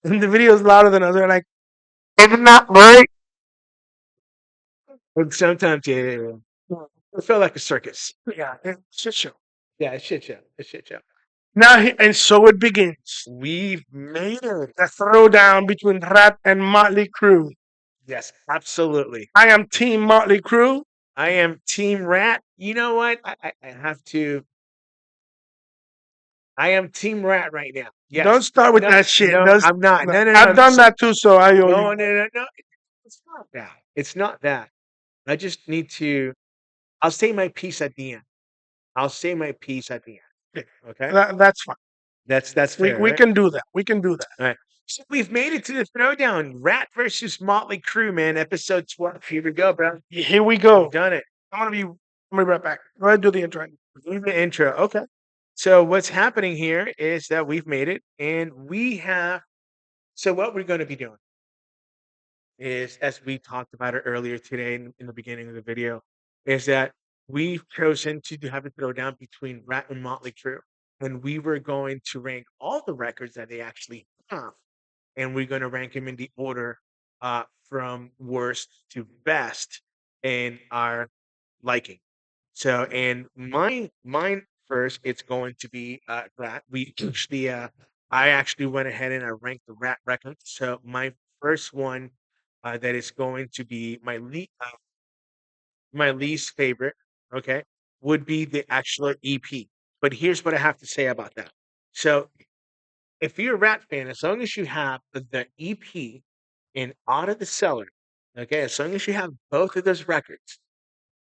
And the video is louder than us. They're like, it's not right. But sometimes, yeah. It felt like a circus. Yeah, it's shit show. Yeah, it's shit show. It's shit show. Now, and so it begins. We've made it. The throwdown between Ratt and Motley Crue. Yes, absolutely. I am Team Motley Crue. I am Team Rat. You know what? I have to. I am Team Rat right now. Don't Yes. start with No, that shit. no, I'm not. No, no, I've no. done that too, so I owe No, you. no, no, no. It's not that. It's not that. I just need to. I'll say my piece at the end. I'll say my piece at the end. Okay. That's fine. That's fair, We right? can do that. We can do that. All right. So we've made it to the throwdown. Rat versus Motley Crue, man. Episode 12. Here we go, bro. Here we go. We've done it. I'm gonna be right back. Go ahead and do the intro. Do the intro. Okay. So what's happening here is that we've made it, and we have. So what we're going to be doing is, as we talked about it earlier today in the beginning of the video, is that we've chosen to have a throwdown between Rat and Motley Crue, and we were going to rank all the records that they actually have, and we're going to rank them in the order from worst to best in our liking. So, and mine first, it's going to be Rat. We actually, I actually went ahead and I ranked the Rat records. So my first one that is going to be my least favorite, okay, would be the actual EP. But here's what I have to say about that. So if you're a Rat fan, as long as you have the EP and Out of the Cellar, okay, as long as you have both of those records,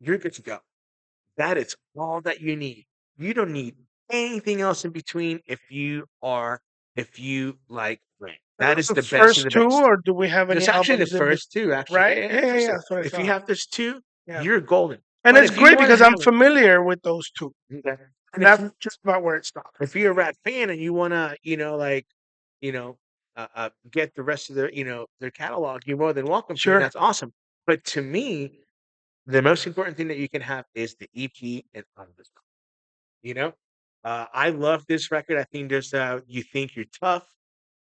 you're good to go. That is all that you need. You don't need anything else in between if you like Rat. That is The the best of first the two, best. or do we have any There's actually the albums in first two, actually. right? Yeah, yeah, Yeah. first, That's what I if you thought. have those two, Yeah, you're golden. and But it's if you great want to because I'm have it, familiar with those two. okay. And And if that's you just about where it stops. if you're a Rat fan and you wanna, like, you know, get the rest of their catalog, you're more than welcome to, and Sure. that's awesome. But to me, the most important thing that you can have is the EP and on this. You know, I love this record. I think there's "You Think You're Tough."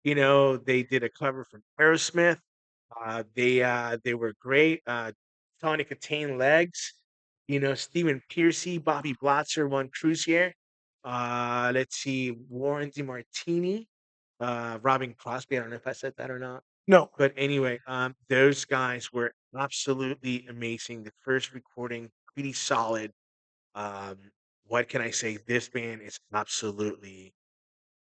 They did a cover from Aerosmith. They were great. Tony Katane Legs. Stephen Piercy, Bobby Blotzer, One Cruzier. Let's see, Warren DeMartini, Robin Crosby. I don't know if I said that or not. No. But anyway, those guys were absolutely amazing. The first recording, pretty solid. Um, what can I say? This band is absolutely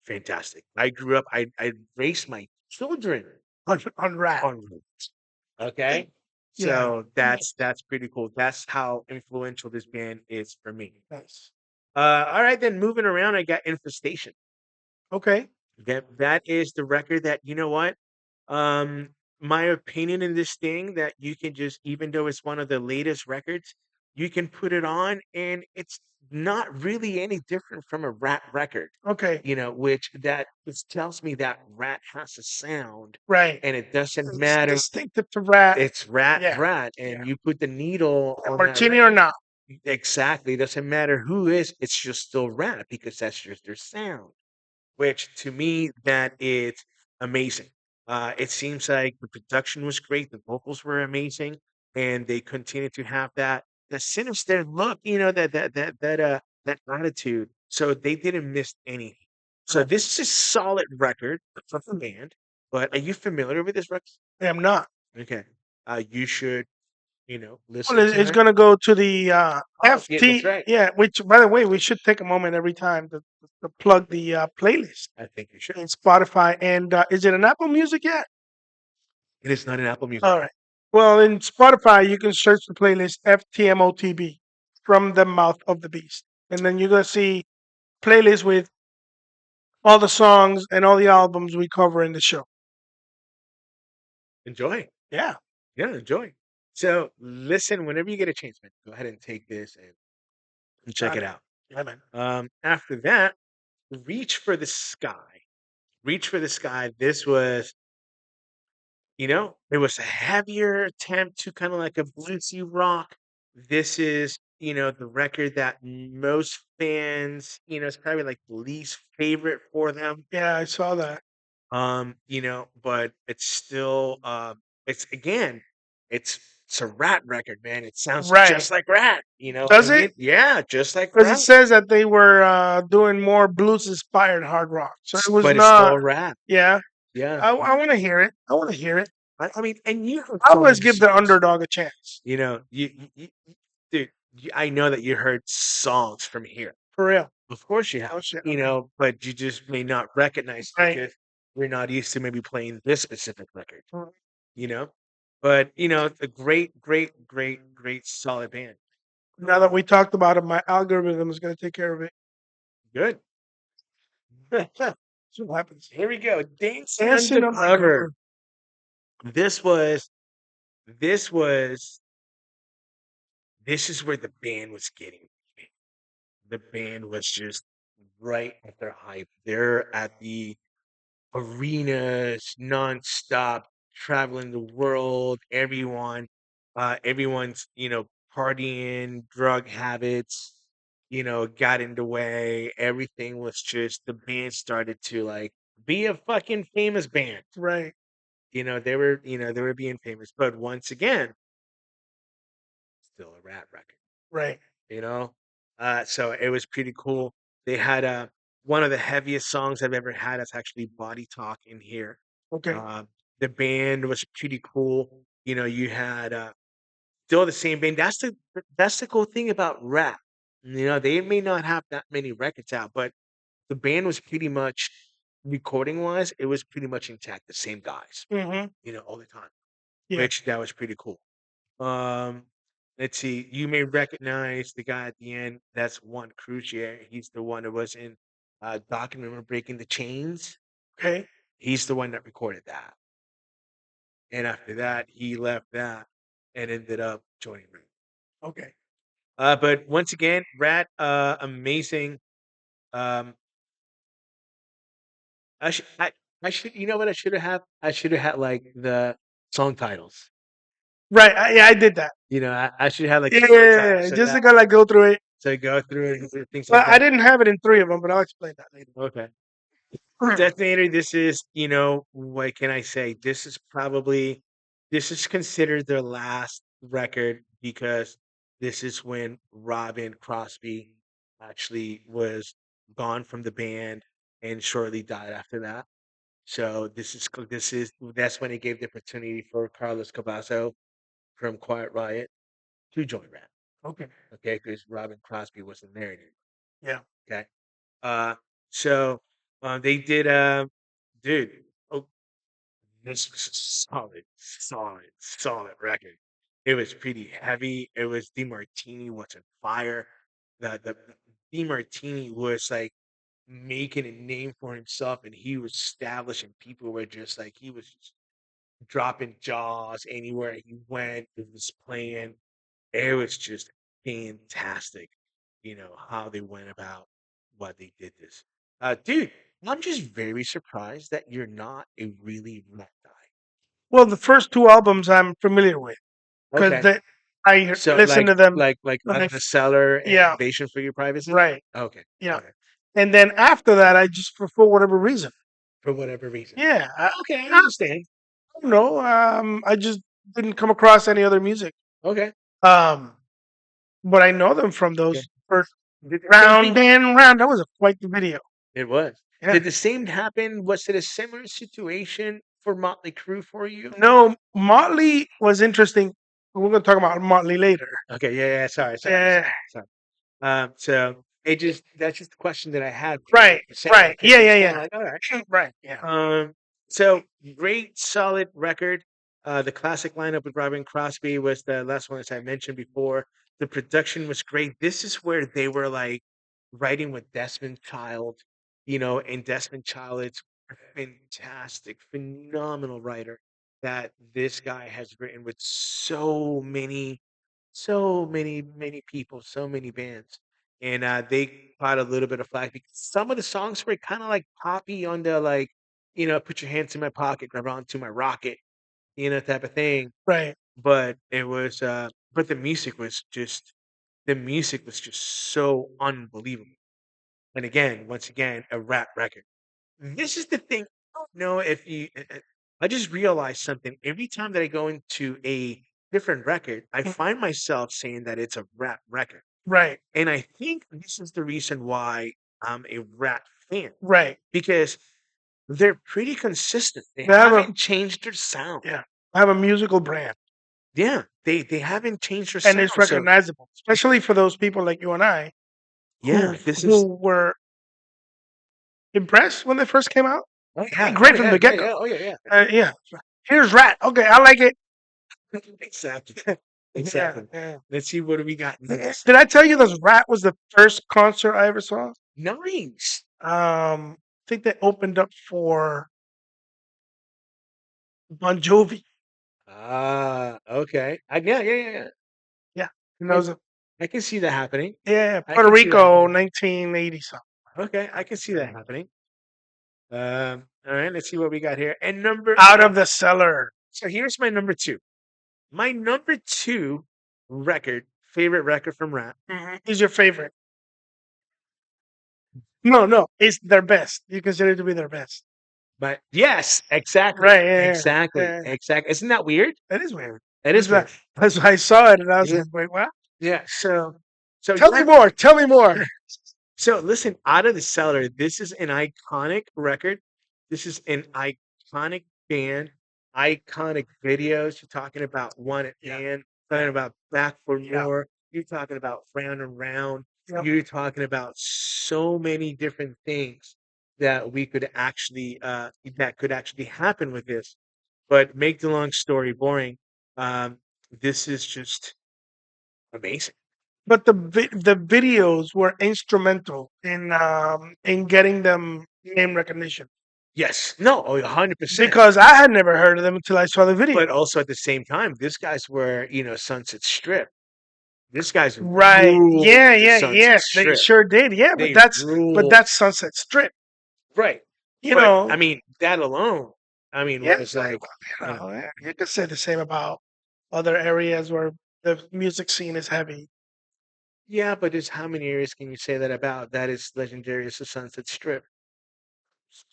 fantastic. I grew up, I raised my children On Rat. on Roots. Okay. Yeah. So that's pretty cool. That's how influential this band is for me. Nice. All right, then moving around, I got Infestation. Okay. That is the record that, you know what? Um, my opinion in this thing, that you can just, even though it's one of the latest records, you can put it on and it's not really any different from a Rat record, Okay. which that just tells me that Rat has a sound Right. and it doesn't It's matter. distinctive to Rat. It's Rat, Yeah. Rat, and you put the needle on that Martini or record. not. Exactly. It doesn't matter who is, it's just still Rat because that's just their sound, which to me, that is amazing. It seems like the production was great, the vocals were amazing, and they continue to have that sinister look, that attitude. So they didn't miss anything. So Right. this is a solid record from the band. But are you familiar with this record? I am not. Okay. You should, Well, listen to it's it. going to go to the Oh, yeah, that's FT. right. Yeah, which, by the way, we should take a moment every time to plug the playlist I think you should. in Spotify. And is it an Apple Music yet? It is not an Apple Music. All right. Well, in Spotify, you can search the playlist FTMOTB, From the Mouth of the Beast. And then you're going to see playlists with all the songs and all the albums we cover in the show. Enjoy. Yeah. Yeah, enjoy. So listen, whenever you get a chance, man, go ahead and take this and check Got it it. out. Yeah, man. After that, Reach for the Sky. Reach for the Sky. This was, it was a heavier attempt to kind of like a bluesy rock. This is, the record that most fans, it's probably like the least favorite for them. Yeah, I saw that. But it's still it's again, it's it's a Rat record, man. It sounds Right. just like Rat, Does and it? yeah, just like Because it Rat, says that they were doing more blues inspired hard rock. So it was but it's still not. a Rat. Yeah. Yeah. I want to hear it. I want to hear it. I mean, and you heard I so always many give the songs. underdog a chance. Dude, I know that you heard songs from here. For real. Of course you have, Oh shit. Okay. but you just may not recognize it Right. because we're not used to maybe playing this specific record, Right. you know? But, it's a great, great, great, great solid band. Now that we talked about it, my algorithm is going to take care of it. Good. That's what happens. Here we go. Dancing Dancing on my Undercover. cover. This was, this was, this is where the band was getting me. The band was just right at their hype. They're at the arenas nonstop, traveling the world. Everyone's partying, drug habits, got in the way. Everything was just the band started to like be a fucking famous band. Right. They were being famous, but once again, still a Rat record. Right. you know. So it was pretty cool. They had one of the heaviest songs I've ever had. That's actually Body Talk in here. Okay. Uh, the band was pretty cool. You had still the same band. That's the cool thing about Rap. They may not have that many records out, but the band was pretty much recording wise, it was pretty much intact. The same guys, Mm-hmm. all the time, Yeah. which that was pretty cool. Um, let's see. You may recognize the guy at the end. That's one Crucier. He's the one that was in Doc and Remember Breaking the Chains. Okay. He's the one that recorded that. And after that, he left that and ended up joining Rat. Okay. But once again, Rat, amazing. Um, I should, I should, you know what I should have had? I should have had like the song titles. Right. Yeah, I did that. I should have like Yeah, the yeah, song yeah, titles yeah. so Just that to kind of go through it. so go through it and things Well, like I that. didn't have it in 3 of them, but I'll explain that later. Okay. Detonator, this is, what can I say? This is considered their last record because this is when Robin Crosby actually was gone from the band and shortly died after that. So that's when it gave the opportunity for Carlos Cavazo from Quiet Riot to join Rat. Okay. Okay, because Robin Crosby wasn't there anymore. Yeah. Okay. Uh, so they did dude. Oh, this was a solid record. It was pretty heavy. It was DeMartini was on fire. The DeMartini was like making a name for himself, and he was establishing. People were just like he was just dropping jaws anywhere he went. He was playing. It was just fantastic, how they went about what they did this. Dude, I'm just very surprised that you're not a really Rat guy. Well, the first 2 albums I'm familiar with because Okay. I So listened to them. like When Us I, in the Cellar and yeah. Invasion for Your Privacy? Right. Okay. Yeah. Okay. And then after that, I just for whatever reason. For whatever reason. Yeah. Okay, I I understand. don't know. I just didn't come across any other music. Okay. Um, but I know them from Okay. those first Did the same round thing and round. That was quite the video. It was. Yeah. Did the same happen? Was it a similar situation for Motley Crue for you? No, Motley was interesting. We're going to talk about Motley later. Okay, yeah, sorry. Yeah. Sorry. So that's just the question that I had Right. Right. because Yeah. it's Yeah. kind of Yeah. like, all right. Right. Yeah. So great, solid record. The classic lineup with Robin Crosby was the last one, as I mentioned before. The production was great. This is where they were like writing with Desmond Child, and Desmond Child is a fantastic, phenomenal writer that this guy has written with so many people, so many bands. And they caught a little bit of flack because some of the songs were kind of like poppy on the like, put your hands in my pocket, grab onto my rocket, type of thing. Right. But it was but the music was just so unbelievable. And again, once again, a Rap record. This is the thing. know if you. I just realized something. Every time that I go into a different record, I find myself saying that it's a rap record, Right, and I think this is the reason why I'm a rap fan right. because they're pretty consistent. They They have a haven't changed their sound. yeah, have a musical brand, Yeah, they haven't changed their and sound. it's So recognizable, especially for those people like you and I yeah, this is who were impressed when they first came out. oh Hey, yeah, oh great from yeah, the yeah, get go. yeah, oh yeah, Yeah, here's Rat. Okay, I like it. yeah. Exactly. Yeah, Exactly. yeah. Let's see what do we got next. Did I tell you this Rat was the first concert I ever saw? Nice. I think they opened up for Bon Jovi. Ah, okay. Yeah, yeah, yeah, yeah. Yeah, and that I was a I can see that happening. yeah, I Puerto can see that Rico, happening. 1980 something. Okay, I can see that happening. All right, let's see what we got here. And number Out and of the cellar. so here's my number two. My number two record, favorite record from Rap. Who's your favorite? No, no, it's their best. You consider it to be their best. But yes, exactly. Right, yeah, Exactly. yeah. Exactly. Isn't that weird? That is weird. That That's is why, weird. that's why I saw it and I was Yeah. like, wait, what? Yeah. So Tell me yeah. more. Tell me more. So listen, Out of the Cellar, this is an iconic record. This is an iconic band, iconic videos. You're talking about One at Yeah, Hand, talking about Back for yeah, More. You're talking about Round and Round. yeah. You're talking about so many different things that we could actually that could actually happen with this. But make the long story boring. Um, this is just amazing. But the videos were instrumental in getting them name recognition Yes. No, oh, 100%. because I had never heard of them until I saw the video. But also at the same time, these guys were, Sunset Strip. These guys Right. ruled Yeah, the yeah, Sunset yeah. They Strip. sure did. Yeah, They but ruled that's Sunset Strip. right. You But I know. mean, that alone, I mean, Yeah. was like, You know, yeah, you could say the same about other areas where the music scene is heavy. yeah, but there's how many areas can you say that about? That is legendary as the Sunset Strip.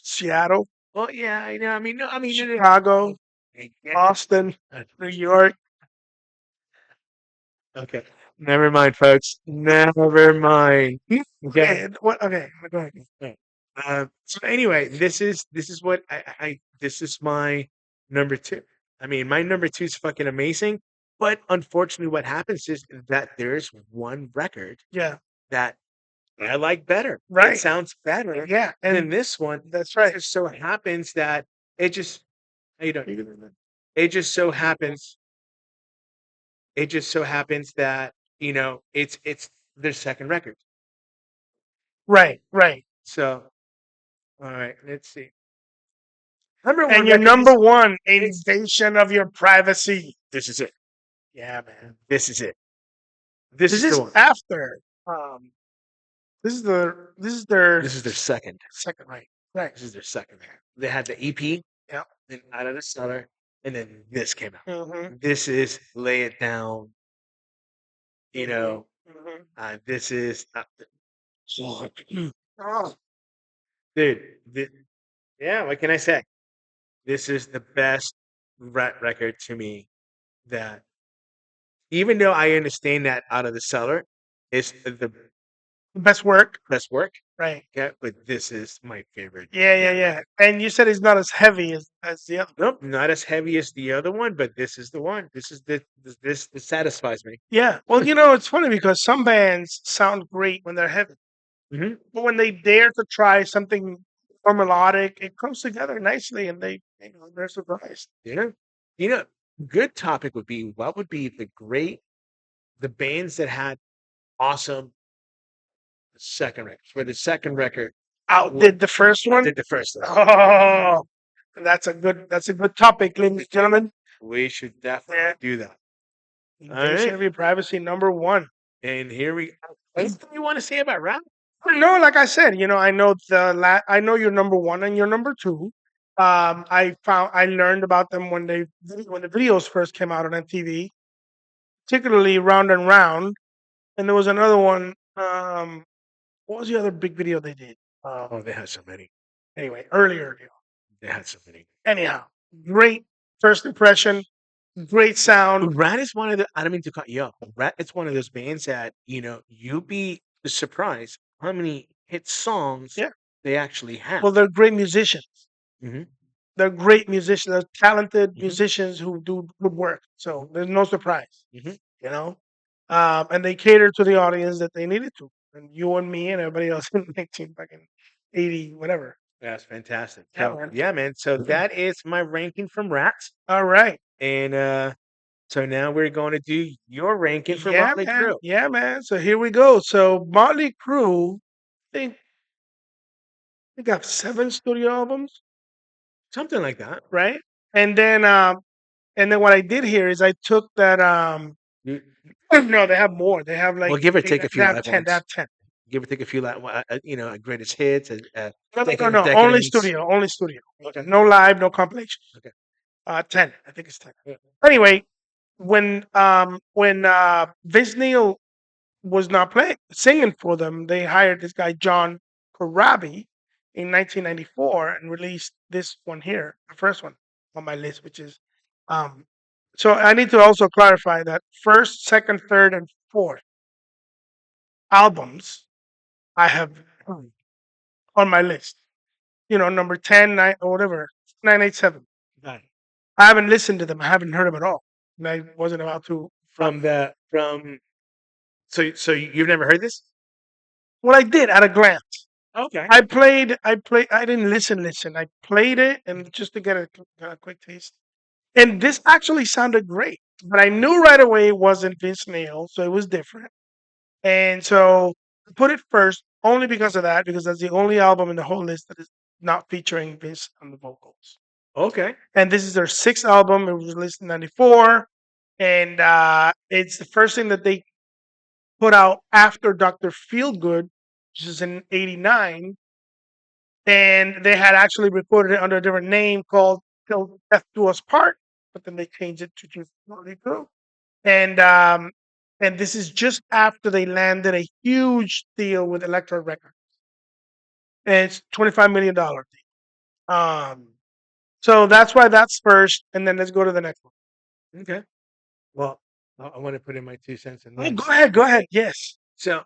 Seattle, Well, yeah, I know. I mean, no, I mean, no, no, Chicago, yeah. Boston, New York. Okay. Never mind, folks. Never mind. Okay. Okay, what? Okay, go ahead. Right. So anyway, this is what this is my number two. I mean, my number two is fucking amazing, but unfortunately, what happens is that there's one record Yeah, that I like better. It right. sounds better Yeah, than and this one. that's It right. just so happens that it just how you doing? You can- It just so happens. It just so happens that it's their second record. Right, right. So all right, let's see. Number And one your record number is one it's invasion of your privacy. this is it. Yeah, man. This is it. This This is the is one. after. This is their This is their second. second, right? Right. This is their second. They had the EP, Yeah. then Out of the Cellar, and then this came out. Mm-hmm. This is Lay It Down. You know, Mm-hmm. this is Oh, dude. Yeah, what can I say? This is the best record to me. That even though I understand that Out of the Cellar is the best work. best work, Right. yeah, but this is my favorite. Yeah, yeah, yeah. And you said it's not as heavy as the other. Nope, not as heavy as the other one, but this is the one. This is this satisfies me. Yeah. Well, it's funny because some bands sound great when they're heavy, Mhm. but when they dare to try something more melodic, it comes together nicely, and they're surprised. Yeah. You know, good topic would be what would be the bands that had awesome second records. For the second record, Outdid the first one. did the first one. Oh, that's a good topic, ladies and gentlemen. We should definitely Yeah. do that. Invasion right. of your privacy, number one. And here we anything you want to say about rap? No, like I said, I know your number one and your number two. I learned about them when the videos first came out on MTV, particularly Round and Round, and there was another one. What was the other big video they did? Oh, they have so many. Anyway, earlier. They had so many. Anyhow, great first impression, great sound. Rat is one of the. I don't mean to cut you off. But Rat is one of those bands that you'd be surprised how many hit songs Yeah. they actually have. Well, they're great musicians. Hmm. They're great musicians. They're talented Hmm. musicians who do good work. So there's no surprise, Hmm. you know. And they cater to the audience that they needed to, and you and me and everybody else in 19 fucking 80 whatever. That's fantastic. Yeah, So man. yeah, man. So that is my ranking from Rats, All right. and so now we're going to do your ranking for Yeah, Motley man. Crue. Yeah, man. So here we go. So Motley Crue, they got 7 studio albums, Something like that. right? And then what I did here is I took that You- no, they have more. They have Well, like give or take a they few have live 10. They ones. have 10. Give or take a few greatest hits, No. Only decadence. studio. Only studio. Okay. No live, no compilation. Okay. 10. I think it's 10. Yeah. Anyway, when Vince Neil was not playing singing for them, they hired this guy John Corabi in 1994 and released this one here, the first one on my list, which is um. So I need to also clarify that first, second, third, and fourth albums I have on my list. You know, number 10, 9, or whatever, 987. Got it. I haven't listened to them. I haven't heard them at all. And I wasn't about to. From so you've never heard this? Well, I did at a glance. Okay. I didn't listen. I played it and just to get a quick taste. And this actually sounded great. But I knew right away it wasn't Vince Neil, so it was different. And so I put it first only because of that, because that's the only album in the whole list that is not featuring Vince on the vocals. Okay. And this is their 6th album. It was released in '94, and it's the first thing that they put out after Doctor Feelgood, which is in '89, and they had actually recorded it under a different name called "Till Death Do Us Part," but then they changed it to just Motley Crue. And this is just after they landed a huge deal with Elektra Records, and it's $25 million deal. So that's why that's first, and then let's go to the next one. Okay. Well, I want to put in my 2 cents in Oh, this. go ahead. Yes, So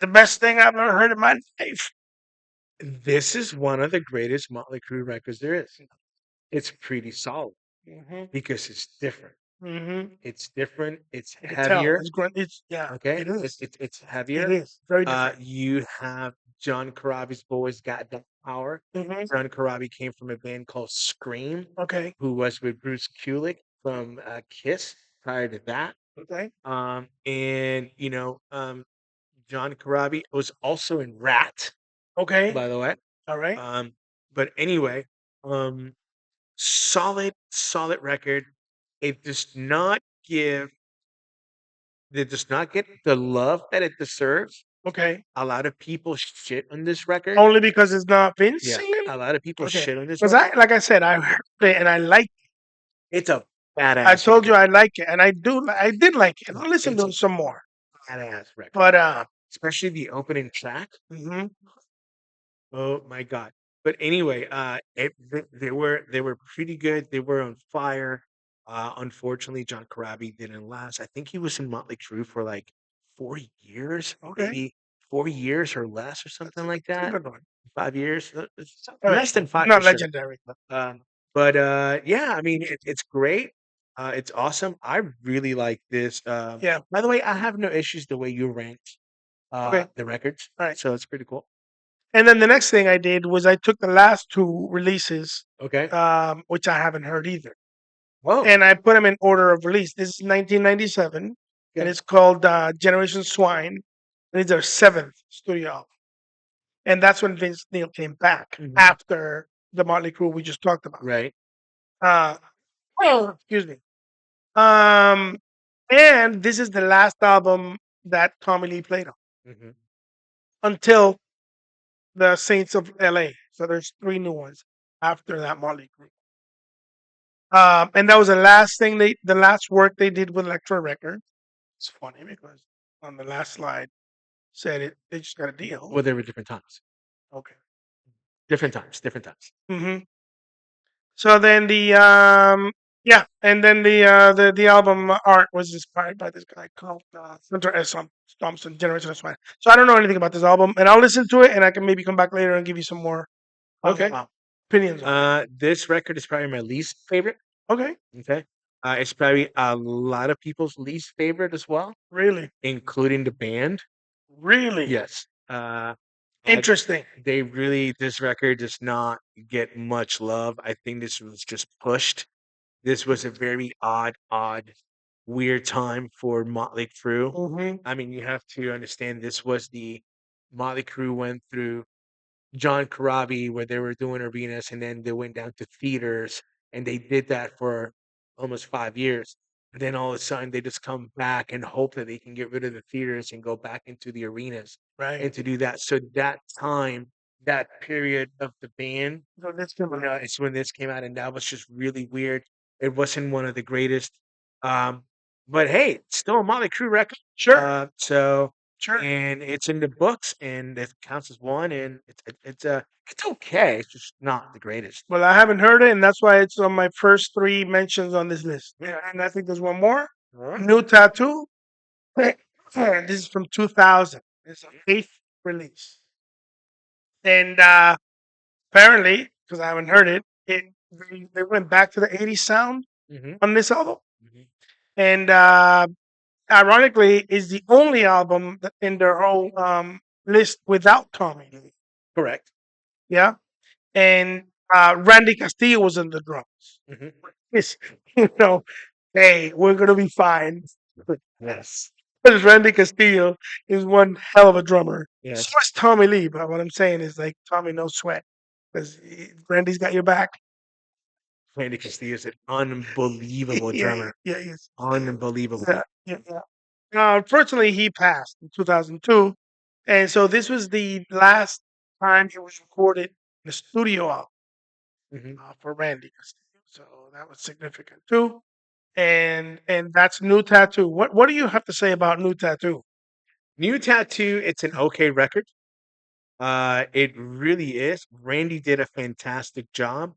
the best thing I've ever heard in my life. this is one of the greatest Motley Crue records there is. It's pretty solid Hmm. because it's different. Hmm. It's different. It's You can tell heavier. it's great. Yeah, Okay. it is. It's It heavier. is very different. You have John Corabi's boys got that power. Hmm. John Corabi came from a band called Scream, Okay. who was with Bruce Kulick from Kiss prior to that. Okay. And John Corabi was also in Rat, Okay. by the way. All right. But anyway, um, solid record. It does not give it does not get the love that it deserves. Okay. A lot of people shit on this record. Only because it's not Vince Yeah, singing. a lot of people Okay. shit on this Because record. like I said, I heard it and I liked it. It's a badass. I told you record. I like it, and I do. I did like it. I'll listen It's to a it some more. badass record, But especially the opening track. mhm. Oh my god! But anyway, they were pretty good. They were on fire. Unfortunately, John Corabi didn't last. I think he was in Motley Crue for like 4 years, Okay. maybe 4 years or less, or something like Keep that. it going. 5 years, All right. less than five Not for sure. legendary. But yeah, I mean, it's great. It's awesome. I really like this. Yeah. By the way, I have no issues the way you ranked Okay. the records. All right. So it's pretty cool. And then the next thing I did was I took the last 2 releases, Okay. which I haven't heard either, Whoa. and I put them in order of release. This is 1997, and Okay. it's called Generation Swine, and it's their 7th studio album. And that's when Vince Neil came back Mhm. after the Motley Crue we just talked about. Right. Uh, excuse me. Um, and this is the last album that Tommy Lee played on Hmm. until the Saints of LA. So there's 3 new ones after that Motley Crue. And that was the last work they did with Elektra Records. It's funny because on the last slide said they just got a deal. Well, there were different times. Okay. Different times. Different times. Hmm. So then yeah, and then the album art was inspired by this guy called Hunter S. Thompson, Generation of Swine. So I don't know anything about this album, and I'll listen to it, and I can maybe come back later and give you some more Okay. opinions on it. This record is probably my least favorite. Okay, Okay. It's probably a lot of people's least favorite as well, really, including the band. really Yes. interesting. They really, this record does not get much love. I think this was just pushed. This was a very odd, weird time for Motley Crue. Hmm. I mean, you have to understand this was the Motley Crue went through John Corabi where they were doing arenas and then they went down to theaters and they did that for almost 5 years. And then all of a sudden they just come back and hope that they can get rid of the theaters and go back into the arenas and Right. to do that. So that time, that period of the band, So that's good. it's when this came out and that was just really weird. It wasn't one of the greatest. Um, but hey, it's still a Motley Crue record. Sure, So sure. and it's in the books and it counts as one and it's okay. It's just not the greatest. Well, I haven't heard it, and that's why it's on my first three mentions on this list. Yeah, and I think there's one more. Alright. New Tattoo. This is from 2000. It's an eighth release, and apparently, because I haven't heard it, they went back to the '80s sound Mhm, on this album, mhm. and ironically, is the only album in their whole list without Tommy Lee. Correct. Yeah, and Randy Castillo was on the drums. Mhm. It's, you know, hey, we're gonna be fine. Yes. Because Randy Castillo is one hell of a drummer. So Yes. is Tommy Lee, but what I'm saying is like Tommy, no sweat, because Randy's got your back. Randy Castillo is an unbelievable Yeah, drummer. yeah, yes, Unbelievable. yeah. Unfortunately, he passed in 2002, and so this was the last time he was recorded in the studio album Mhm. for Randy Castillo. So that was significant too. And that's New Tattoo. What do you have to say about New Tattoo? New Tattoo, it's an okay record. It really is. Randy did a fantastic job.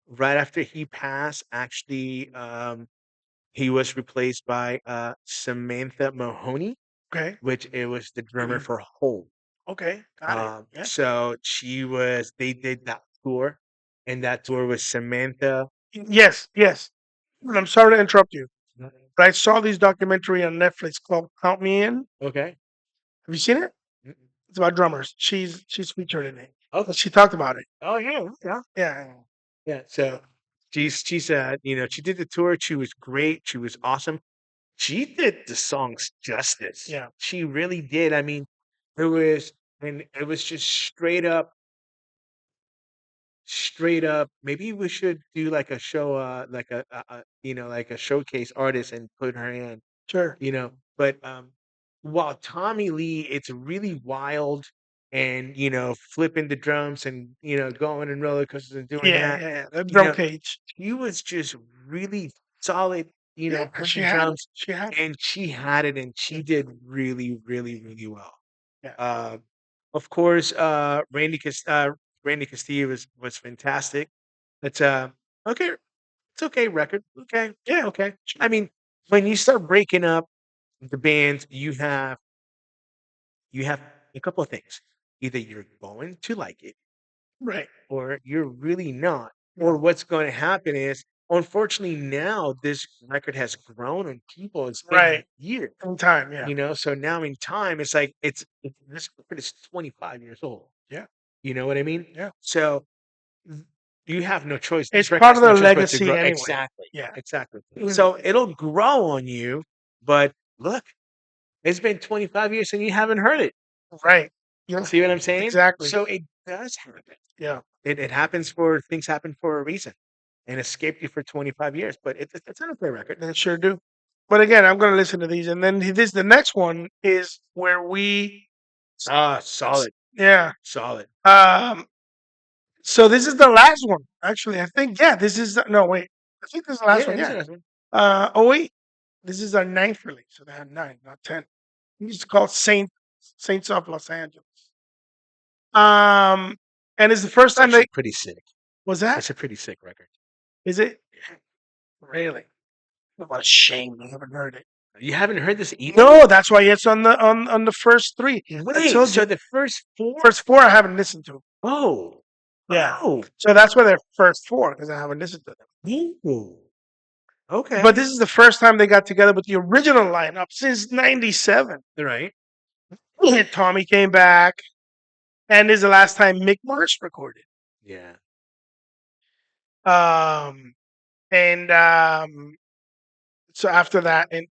Right after he passed, actually, he was replaced by Samantha Mahoney, Okay, which it was the drummer for Hole. okay, got it. Yeah. So they did that tour, and that tour was Samantha. Yes, yes. And I'm sorry to interrupt you, but I saw this documentary on Netflix called "Count Me In." Okay. Have you seen it? Mm-mm. It's about drummers. She's featured in it. Okay. She talked about it. Oh yeah, yeah, Yeah, yeah. So she did the tour. She was great. She was awesome. She did the songs justice. yeah, She really did. I mean, it was just straight up. Maybe we should do like a show, like like a showcase artist and put her in. sure. But while Tommy Lee, it's really wild and flipping the drums and going in roller coasters and doing Yeah, that. yeah, yeah. The You drum know, cage. he was just really solid. Yeah, she Playing had it. drums, She had it. and she had it, and she did really, really, really well. Yeah, Uh, of course, Randy Castillo was fantastic. It's okay. It's okay record. Okay, yeah. okay. I mean, when you start breaking up the bands, you have a couple of things. Either you're going to like it, Right. or you're really not. Or Yeah. what's going to happen is, unfortunately, now this record has grown and people. It's been Right. years, In time. Yeah. So now in time, it's like this record is 25 years old. Yeah. You know what I mean? Yeah. So th- you have no choice. It's This record part has of no their choice but to legacy grow. anyway. Exactly. Yeah. Exactly. Mhm. So it'll grow on you, but look, it's been 25 years and you haven't heard it. Right. Yeah. See what I'm saying? Exactly. So it does happen. Yeah. It happens for things happen for a reason, and escaped you for 25 years. But it's an okay record. They sure do. But again, I'm going to listen to these, and then the next one is where we, Solid, yeah. solid. So this is the last one. Actually, I think this is no wait. I think this is the last Yeah, one. it is Yeah. a nice one. Oh wait, this is our ninth release. So they had nine, not 10. It's called Saints of Los Angeles. Um, and it's the first It's time they actually pretty sick. was that. It's a pretty sick record. Is it really? What a shame I haven't heard it. You haven't heard this either? No, that's why it's on the first three. I Wait, told so you. the first four? First four I haven't listened to. Oh. Yeah. Oh. So that's why they're first four, because I haven't listened to them. Ooh. Okay. But this is the first time they got together with the original lineup since '97. Right. Tommy came back, and this is the last time Mick Mars recorded. Yeah. And so after that, in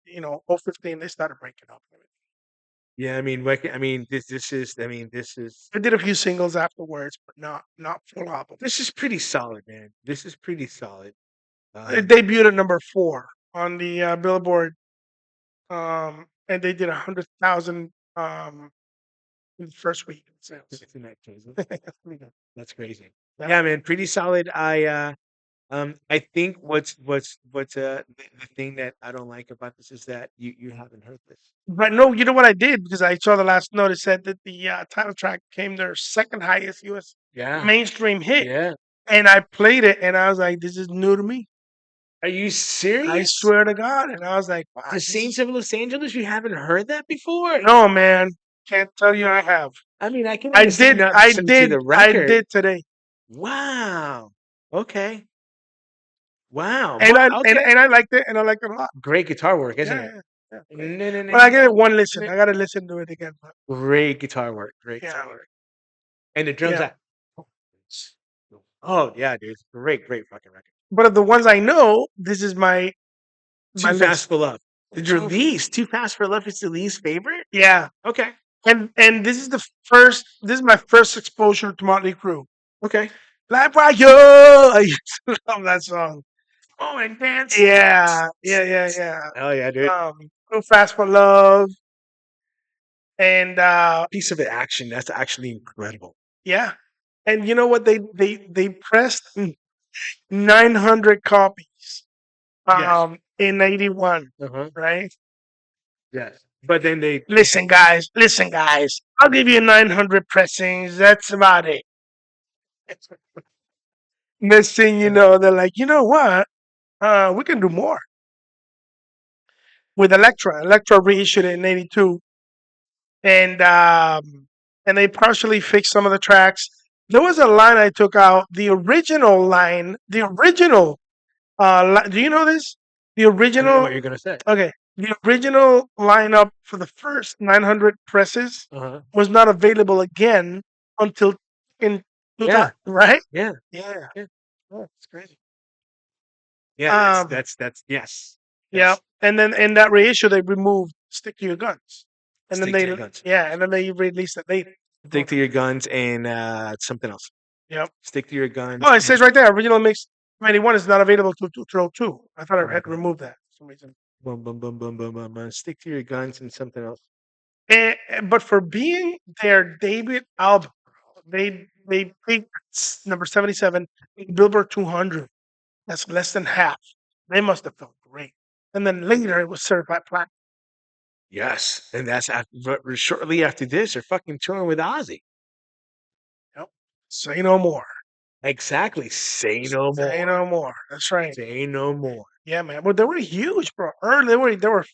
015, they started breaking up. Yeah, I mean, this is They did a few singles afterwards, but not full albums. this is pretty solid, man. This is pretty solid. They debuted at number 4 on the Billboard, and they did 100,000 in the first week in sales. Isn't that crazy? That's crazy. Yeah. Yeah, man, pretty solid. I think what's the thing that I don't like about this is that you haven't heard this. But no, you know what I did, because I saw the last note. It said that the title track became their second highest U.S. Yeah. mainstream hit, Yeah. and I played it, and I was like, "This is new to me." Are you I serious? swear to God, and I was like, wow, The this Saints is- of Los Angeles, you haven't heard that before? No, man, can't tell you I have. I mean, I can I understand did, not I listening to did, the I record. did today, Wow. Okay. Wow. and Well, okay. and I liked it, and I liked it a lot. Great guitar work, isn't Yeah, it? yeah, yeah. No, no, no, But I no, gave it one no, listen. no. I got to listen to it again. But Great guitar work. Great yeah, guitar work. And the drums yeah. oh yeah, dude. Great fucking record. But of the ones I know, this is my Too list. Fast for Love. Your Too- least. Too Fast for Love is the least favorite? Yeah, Okay. and this is the first. This is my first exposure to Motley Crue. Okay. Like why yo, I used to love that song. Oh, and dance. Yeah. Oh yeah, dude. Too Fast for Love, and Piece of action. That's actually incredible. yeah, and you know what, they pressed 900 copies Yes. in '81, Uh-huh. right? Yes. But then they Listen, guys, I'll give you 900 pressings. That's about it. Next thing you know, they're like, you know what? We can do more with Elektra. Elektra reissued it in '82, and they partially fixed some of the tracks. There was a line I took out. The original line, the original. Do you know this? The I don't know original. what you're gonna say. Okay, the original lineup for the first 900 presses Uh-huh. was not available again until in 2000, right? Yeah. Yeah. Yeah. Oh, it's crazy. Yeah, Um, that's yes. Yeah, Yes. and then in that reissue they removed "Stick to Your Guns," and Stick then to Your Guns. and then they released it later. Stick to your guns and something else. Yep. Stick to your guns. Oh, it says right there, original mix '91 is not available to 2. I thought I had to remove that for some reason. Boom, boom, boom, boom, boom, boom, boom. Stick to your guns and something else. But for being their debut album, they peaked number 77 in Billboard 200. That's less than half. They must have felt great. And then later it was certified platinum. Yes, and that's shortly after this, they're fucking touring with Ozzy. Yep. Say no more. Exactly. Say no more. Say no more. That's right. Say no more. Yeah, man. Well, they were huge, bro. Early,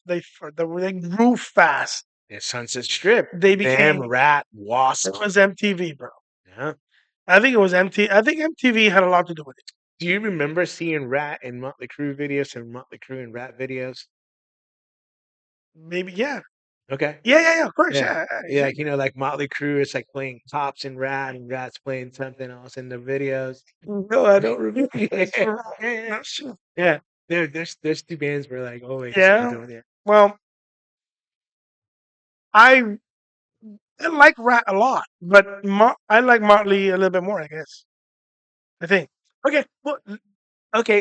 they grew fast. Yeah, Sunset Strip. They became Bam, Rat, Wasp. It was MTV, bro. Yeah. I think it was MTV. I think MTV had a lot to do with it. Do you remember seeing Rat and Motley Crue videos and Motley Crue and Rat videos? Maybe, yeah. Okay. Yeah, of course. Yeah. Yeah. Yeah, like Motley Crue is like playing Cops and Rat's playing something else in the videos. No, I don't remember. Yeah. There's two bands where like always Yeah. Well, I like Rat a lot, but I like Motley a little bit more, I guess. I think. Okay. Well,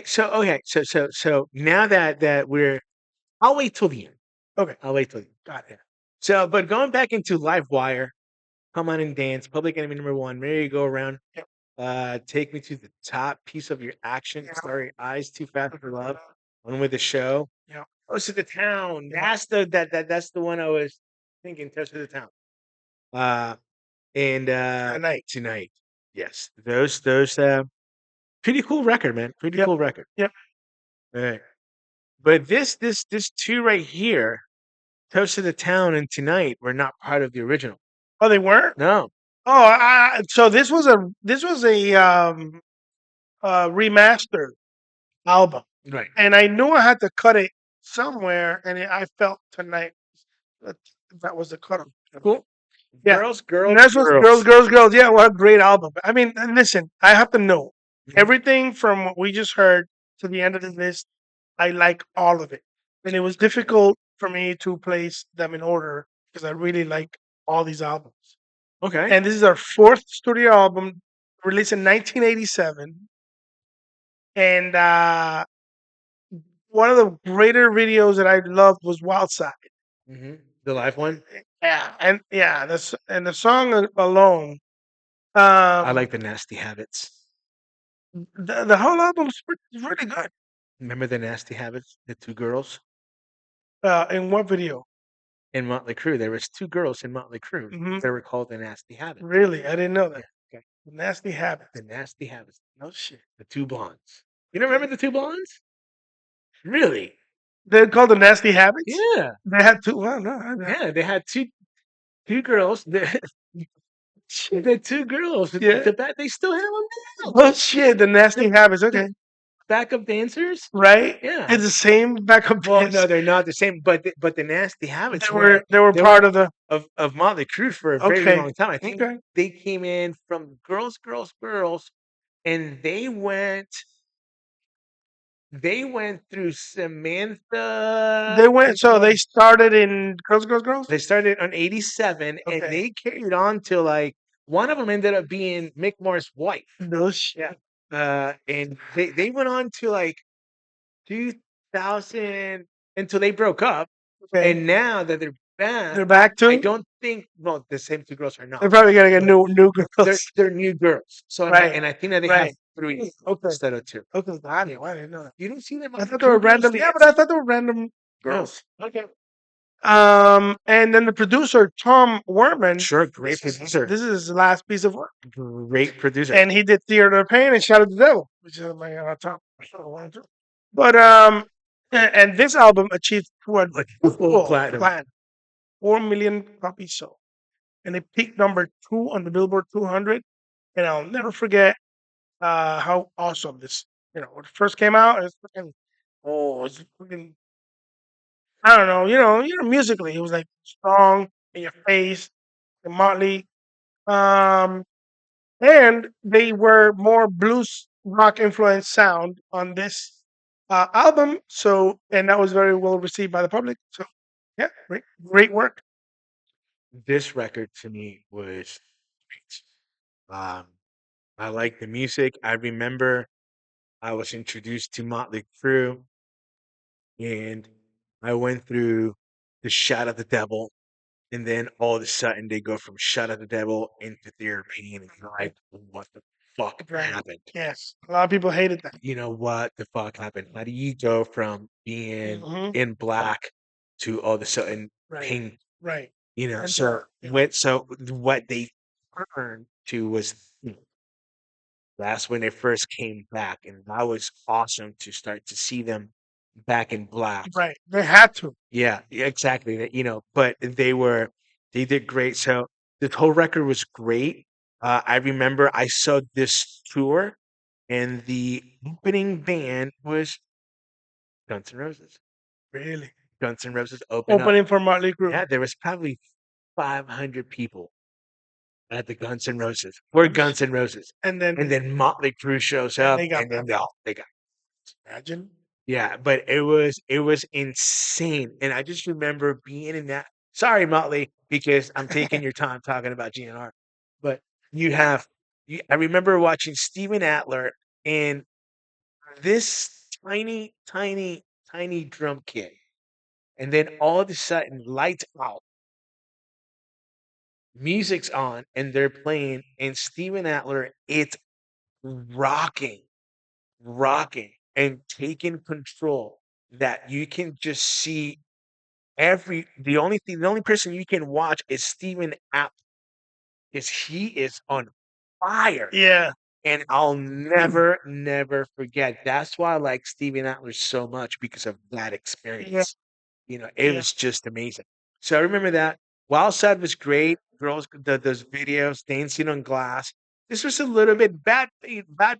so now that we're I'll wait till the end. Okay. I'll wait till the end. Got it. So, but going back into Live Wire, Come On and Dance, Public Enemy #1, Merry Go Around, Take Me to the Top, Piece of Your Action, Starry Eyes, Too Fast for Love, One with the Show, Toast of the Town. That's the one I was thinking. Toast of the Town. And Tonight. Yes, Pretty cool record, man. Pretty Yep. cool record. Yep. All right. But this two right here, Toast to the Town and Tonight, were not part of the original. Oh, they weren't. No. Oh, so this was a remastered album, Right. and I knew I had to cut it somewhere, and I felt tonight that that was the cutoff. Cool. Yeah. Girls, And girls, this was girls. Girls. Yeah, what a great album. I mean, and listen, I have to know Mhm. everything from what we just heard to the end of the list. I like all of it, and it was difficult for me to place them in order because I really like all these albums. Okay. And this is our fourth studio album, released in 1987. And one of the greater videos that I loved was Wild Side. The live one. Yeah, and yeah, the song alone. I like Um, the Nasty Habits. the whole album is really good. Remember the Nasty Habits? The two girls In what video? in Motley Crue. There was two girls in Motley Crue. Hmm. They were called the Nasty Habits. Really, I didn't know that. Yeah. Okay. Nasty Habit. The Nasty Habits. No shit. The two blondes. You don't remember the two blondes? Really? They're called the Nasty Habits. Yeah. They had two. Well, no, Yeah. They had two girls. The two girls. yeah. They still have them now. Oh shit, the Nasty Habits. Okay, Backup dancers. right? Yeah. It's the same backup Well, dance. no, they're not the same. But the Nasty Habits They were they part of the. of Motley Crue for a very Okay. long time. I think Okay. they came in from Girls, Girls, Girls, and they went through Samantha. They went. So they started in Girls, Girls, Girls. They started on 87, and Okay. they carried on to like one of them ended up being Mick Moore's wife. No shit. And they went on to like 2000 until they broke up. Okay. And now that they're back, They're back I to. don't think well the same two girls are not. They're probably gonna get But new they're girls. they're new girls. So Right. and I think that they have Right. three Okay. instead of two. Okay. I didn't know that. You don't see them. I thought they were random. Yeah, but I thought they were random girls. Okay. And then the producer Tom Werman. Sure, great producer. This is his last piece of work, Great producer. and he did Theater of Pain and Shout at the Devil, which is my top. But and this album achieved what Full platinum. 4 million copies sold, and it peaked number 2 on the Billboard 200. And I'll never forget how awesome this. When it first came out, it's freaking. Oh, it's freaking. I don't know. Musically, it was like strong in your face, and Motley. Um, and they were more blues rock influenced sound on this album. So, and that was very well received by the public. So, yeah, great work. This record to me was great. I like the music. I remember I was introduced to Motley Crue, and I went through the Shot of the Devil, and then all of a sudden they go from Shot of the Devil into Theater of Pain, and you're like, what the fuck happened? Yes, a lot of people hated that. You know what the fuck happened? How do you go from being Mhm. in black to all of a sudden Right, pink? right. And So what they turned to was that's when they first came back, and that was awesome to start to see them back in black. Right. They had to. Yeah, exactly. But they did great. So this whole record was great. I remember I saw this tour, and the opening band was Guns N' Roses. Really. Guns N' Roses opened up. Opening for Motley Crue. Yeah, there was probably 500 people at the Guns N' Roses for Guns N' Roses, And and then then Motley Crue shows and up, they got and then they got imagine. yeah. But it was insane, and I just remember being in that. Sorry, Motley, because I'm taking your time talking about GNR, but you have. I remember watching Steven Adler and this tiny, tiny, tiny drum kit, and then all of a sudden, lights out, music's on, and they're playing, and Steven Adler, it's rocking, rocking, and taking control that you can just see the only person you can watch is Steven Adler, because he is on fire. Yeah. And I'll never, never forget. That's why I like Steven Adler so much because of that Yeah, experience. It yeah, was just amazing. So I remember that. Wild Side was great. Girls, those videos, dancing on glass. This was a little bit bad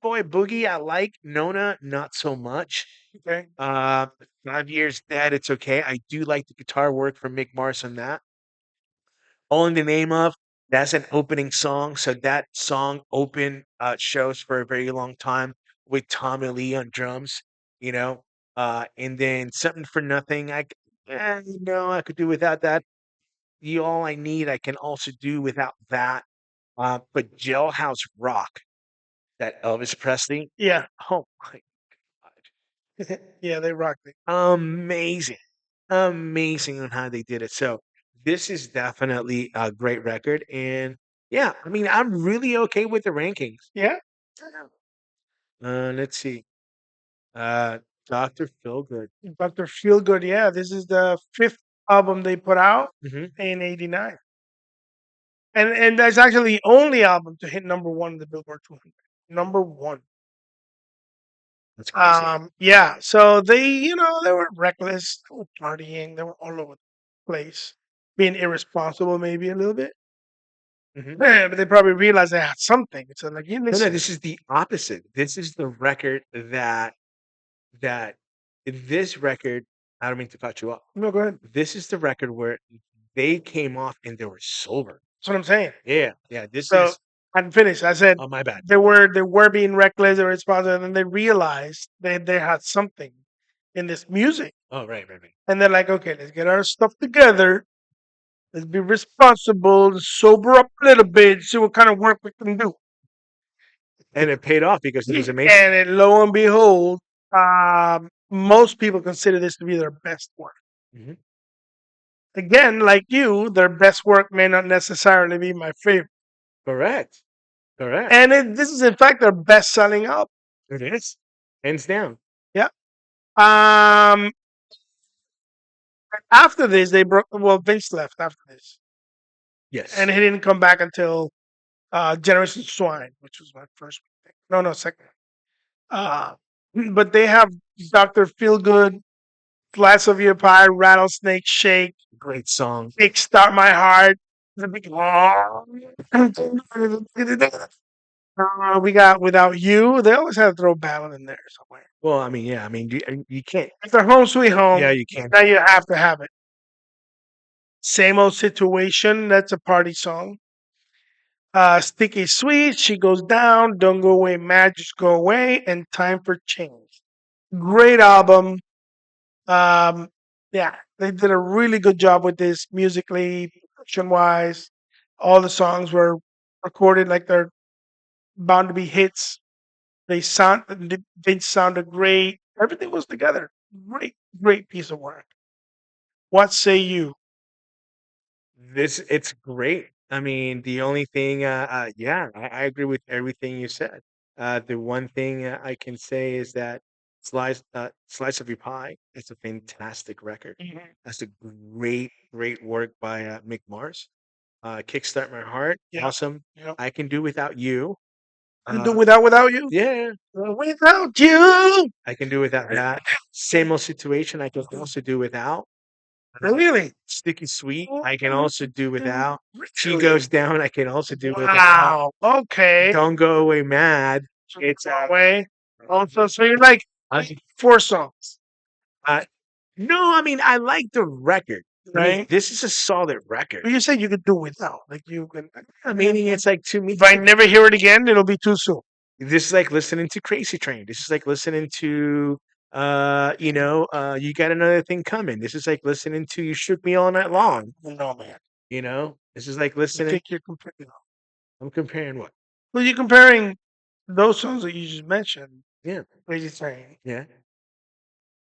boy boogie. I like Nona, not so much. okay. Uh, 5 Years Dead, it's okay. I do like the guitar work from Mick Mars on that. All in the Name of, that's an opening song. So that song opened shows for a very long time with Tommy Lee on drums, you know. And then Something for Nothing. No, I could do without that. You All I Need, I can also do without that. But Jailhouse Rock, that Elvis Presley. Yeah, Oh my yeah, they rocked it. God. Amazing. Amazing on how they did it. So this is definitely a great record. And yeah, I mean, I'm really okay with the rankings. Yeah, Let's see. Uh, Dr. Feelgood. Dr. Feelgood. Yeah, this is the fifth album they put out Hmm. in '89, and that's actually the only album to hit number one in the Billboard 200. Number one. That's crazy. Yeah. So they were reckless, they were partying, they were all over the place, being irresponsible, maybe a little bit. Hmm. Yeah, but they probably realized they had something. So like, you No, no, listen. this is the opposite. This is the record that this record. I don't mean to cut you off. No, go ahead. This is the record where they came off and they were sober. That's what I'm saying. Yeah, yeah. This So is. I didn't finish. I said Oh, my bad. they were being reckless or irresponsible, and then they realized they had something in this music, Oh, right, right, right. and they're like, okay, let's get our stuff together. Let's be responsible, sober up a little bit, see what kind of work we can do. And it paid off because it was amazing. And lo and behold, most people consider this to be their best work. Mhm. Again, like you, their best work may not necessarily be my favorite. Correct. Correct. And this is, in fact, their best selling album. It is. Hands down. Yeah. Um, After this, they broke. Well, Vince left after this, Yes. and he didn't come back until Generation Swine, which was my first thing. No, no, second. Uh, but they have Doctor Feelgood, Glass of Your Pie, Rattlesnake Shake, Great song. Kick Start My Heart. The big. We got Without You. They always have to throw ballad in there somewhere. Well, I mean, yeah, I mean, you can't. After Home Sweet Home, Yeah, you can't. now you have to have it. Same Old Situation. That's a party song. Sticky Sweet. She Goes Down. Don't Go Away, Mad. Just Go Away. And Time for Change. Great album. Um, yeah, they did a really good job with this musically, production wise. All the songs were recorded like they're bound to be hits. They sounded great. Everything was together. Great, great piece of work. What say you? It's great. I mean, the only thing, yeah, I agree with everything you said. The one thing I can say is that Slice of Your Pie is a fantastic record. Mhm. That's a great, great work by Mick Mars. Kickstart My Heart, Yeah, awesome. yeah. I Can Do Without You. And do Uh, without you. yeah, Without you. I can do without that. Same Old Situation, I can also do without. Really? Sticky Sweet, I can also do without. She Really? Goes Down, I can also do without. Wow. Okay. Don't Go Away Mad. It's Way. Also, so you're like I, 4 songs, I no, I mean I like the record. I mean, right? this is a solid record. But you said you could do without. Like you can. Meaning it's like to me, If I never hear it again, it'll be too soon. this is like listening to Crazy Train. This is like listening to You Got Another Thing Coming. This is like listening to You Shook Me All Night Long. No, man. This is like I listening. think you're comparing. I'm comparing what? Well, you're comparing those songs that you just mentioned. Yeah, Crazy Train. yeah.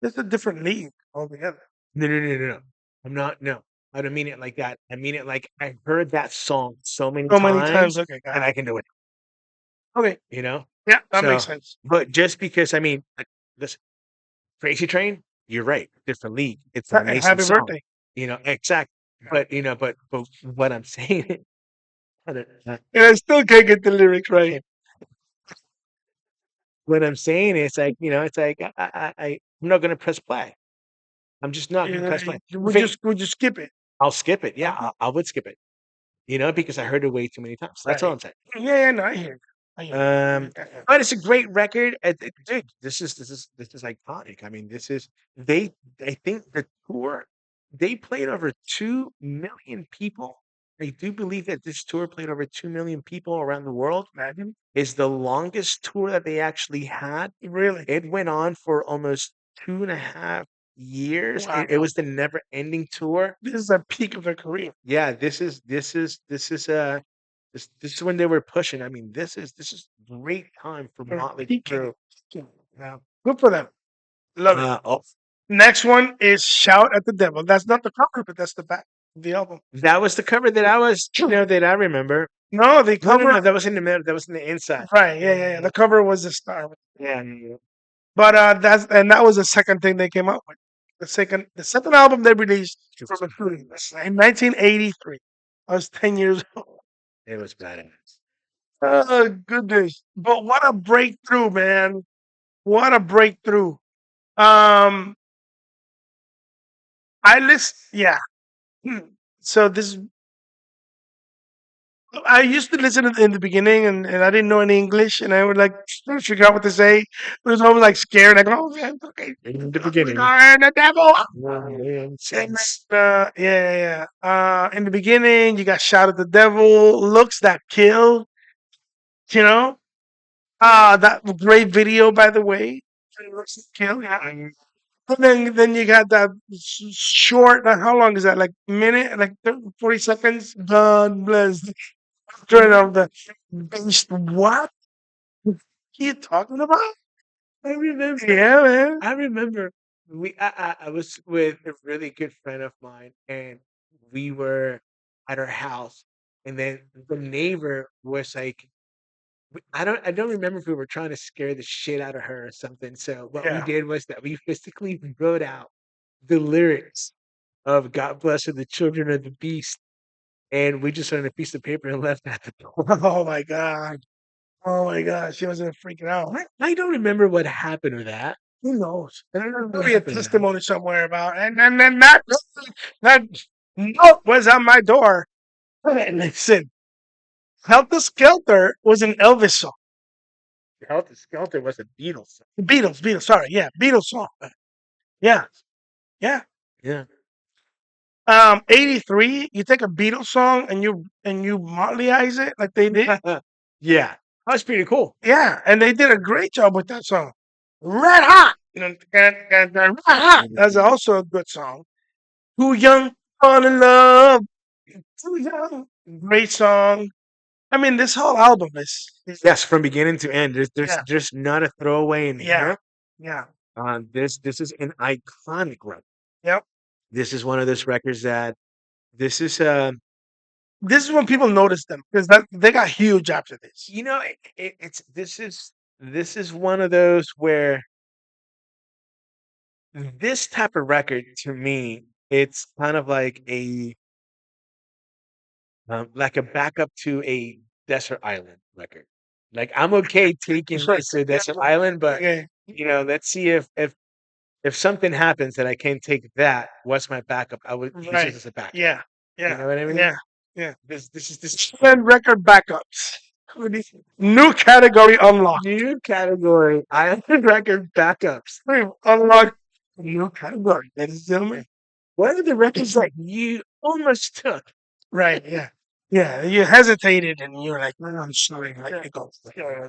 It's a different league altogether. No, no, no, no, no. I'm not. No, I don't mean it like that. I mean it like I heard that song so many So many times. times, Okay, got and it. I can do it. Okay. You know. Yeah, that makes So, sense. but just because I mean, listen, Crazy Train, you're right. Different league. It's an amazing Happy song. birthday. Exactly. But but what I'm saying, And I still can't get the lyrics right. what I'm saying is like, it's like I'm not gonna press play. I'm just not gonna press play. Would you skip it? I'll skip it. Yeah, Okay. I would skip it. Because I heard it way too many times. That's all Right. I'm saying. Yeah, no, I hear you. I hear you. But it's a great record, dude. This is iconic. I mean, they. I think the tour they played over 2 million people. I do believe that this tour played over 2 million people around the world. Imagine. Is the longest tour that they actually had. Really? It went on for almost 2.5 years. It Wow. was the never-ending tour. This is the peak of their career. Yeah, this is when they were pushing. I mean, this is great time for They're Motley peaking. Crue. Yeah. Good for them. Love it. Oh, Next one is Shout at the Devil. That's not the cover, but that's the back of the album. that was the cover that that I remember. No, the No, no, cover. no, that was in the middle. That was in the inside. Right. Yeah. The cover was the star. Yeah, yeah. But that was the second thing they came up with. The second album they released from the studio in 1983. I was 10 years old. It was badass. Oh goodness! But what a breakthrough, man! What a breakthrough. Um, I list. Yeah. So this I used to listen in the beginning, and I didn't know any English, and I would like try to figure out what to say. It was always like scared. I go, oh man, okay, In the beginning. the devil. And Nonsense. yeah. In the beginning, you got Shout at the Devil, Looks That Kill, you know. That great video, by the way. Looks That Kill, yeah. And then you got that short. How long is that? Like minute, like 30, 40 seconds. God bless. Turn of the beast. What are you talking about? I remember. Yeah, man. I remember. I was with a really good friend of mine, and we were at our house, and then the neighbor was like, I don't remember if we were trying to scare the shit out of her or something. So what we Yeah. did was that we physically wrote out the lyrics of "God Bless the Children of the Beast," and we just on a piece of paper and left at the door. Oh my god. Oh my god. She wasn't freaking out. I don't remember what happened with that. Who knows? I don't know what Probably a happened with that. testimony somewhere about, and then that note was on my door. Listen, Helter Skelter was an Elvis song. Helter Skelter was a Beatles song. Beatles. Sorry, yeah, Beatles song. Yeah, yeah. Yeah. 83. You take a Beatles song and you Motleyeize it like they did. Yeah. That's pretty cool. Yeah, and they did a great job with that song. Red Hot. Red Hot. That's also a good song. Too Young, Fall in Love. Too Young. Great song. I mean, this whole album is Yes, from beginning to end. There's yeah, there's not a throwaway in yeah, here. yeah. This is an iconic record. Yep. This is one of those records that this is This is when people notice them because that they got huge after this. it's this is one of those where this type of record to me, it's kind of like a backup to a desert island record. Like I'm okay taking Sure. this to a desert island, but Okay. let's see if something happens that I can't take that, what's my backup? I would use Right. it as a backup. Yeah. You Yeah. know what I mean? Yeah. Yeah. This And record backups. New category unlocked. new category island record backups. Unlocked. New category, ladies and gentlemen. What are the records that you almost took? Right. Yeah. Yeah. You hesitated and you're like, no, I'm sorry. Let me go.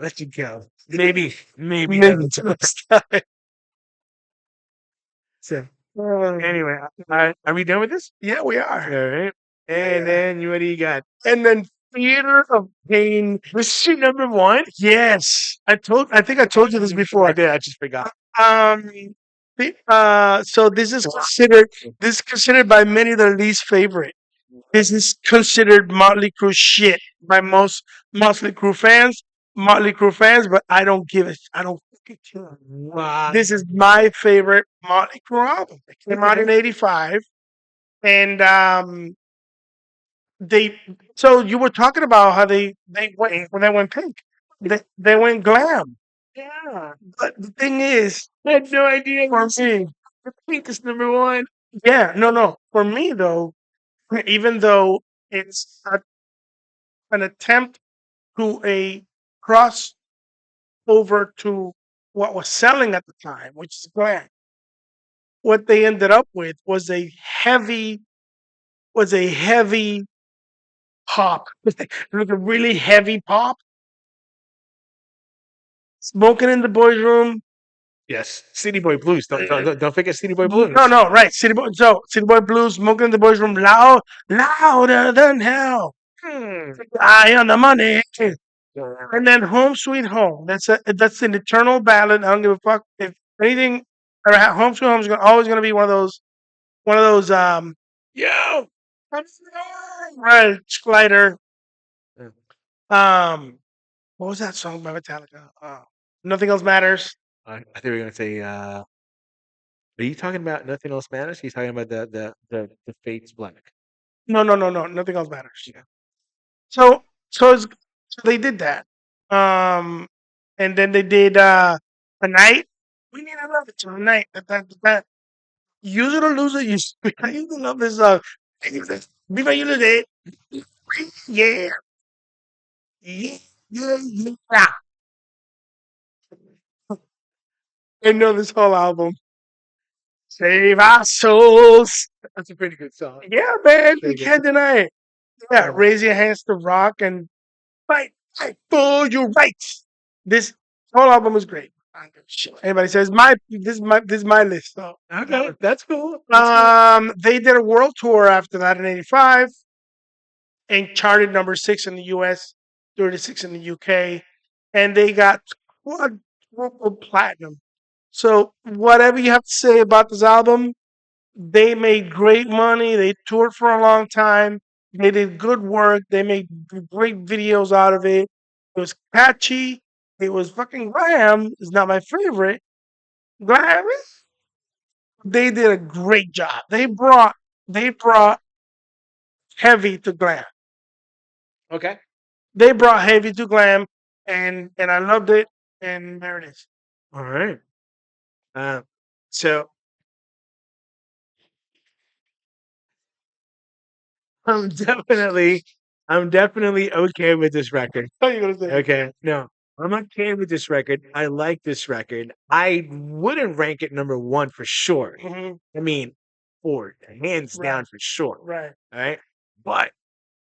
Let you go. Maybe Maybe next time. So Uh, anyway, are we done with this? yeah, we All are. right. And then what do you got? And then Theater of Pain. This is number one. Yes. I think I told you this I before. did. I just forgot. Um so this is considered by many the least favorite. This is considered Motley Crue shit by most Motley Crue fans, but I don't give it. I don't fucking care. Wow. This is my favorite Motley Crue album. It came out in '85, and they. So you were talking about how they went when they went pink. They went glam. Yeah. But the thing is, I had no idea. for me, The Pink is number one. yeah, no. For me though, even though it's an attempt to a cross over to what was selling at the time, which is glam, what they ended up with was a heavy pop. It was a really heavy pop. Smoking in the boys' room. Yes, City Boy Blues. Don't forget City Boy No, Blues. no, right. City Boy Blues, smoking in the boys' room, louder than hell. Hmm. Eye on the money. And then Home Sweet Home. That's an eternal ballad. I don't give a fuck if anything. Home Sweet Home is always going to be one of those yo, right, Glider. Mm. What was that song by Metallica? Nothing else matters. I think we are gonna say. Are you talking about Nothing Else Matters? He's talking about the Fates Black. No. Nothing else matters. Yeah. So so they did that. Um, and then they did a night. We need another tonight. That. Use it or lose it. I used to love this song. Viva you today. Yeah. Yeah. Yeah. I know this whole album. Save our souls. That's a pretty good song. Yeah, man. You Pretty good can't deny it. Yeah, song. raise your hands to rock and fight for your rights. This whole album is great. I don't give a shit. Anybody says this is my list. So Okay, that's cool. That's cool. they did a world tour after that in '85 and charted number 6 in the US, 36 in the UK, and they got quadruple platinum. So whatever you have to say about this album, they made great money. They toured for a long time. They did good work. They made great videos out of it. It was catchy. It was fucking glam. It's not my favorite. Glam. They did a great job. They brought heavy to glam. Okay. They brought heavy to glam, and I loved it. And there it is. All right. Uh, so I'm definitely, I'm definitely okay with this record. What are you gonna say? Okay, no, I'm okay with this record. I like this record. I wouldn't rank it number one for sure. Mhm. I mean, for hands Right. down for sure. Right. All right, but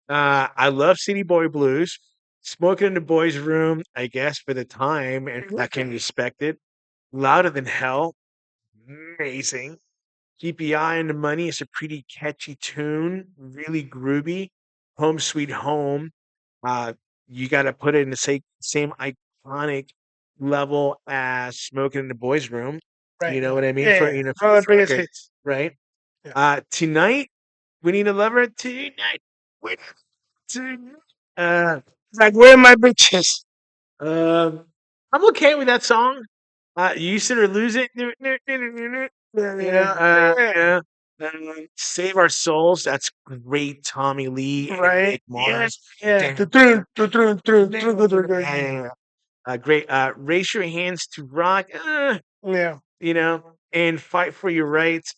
I love City Boy Blues. Smoking in the boys' room, I guess, for the time, and I can respect it. Louder than hell, amazing. Keep your eye on the money. It's a pretty catchy tune, really groovy. Home Sweet Home. Uh, you got to put it in the same iconic level as Smoking in the Boys' Room. Right. You know what I mean? Yeah. For One of this the biggest record, hits. right? Yeah. Tonight we need a lover. Tonight, we need tonight. Like, where are my bitches? Um, I'm okay with that song. Use it or lose it. Yeah, You know, yeah. Save Our Souls. That's great. Tommy Lee and Right. Nick Yeah. Mars. Yeah. Damn. Great. Raise your hands to rock. Yeah. You know, and fight for your rights.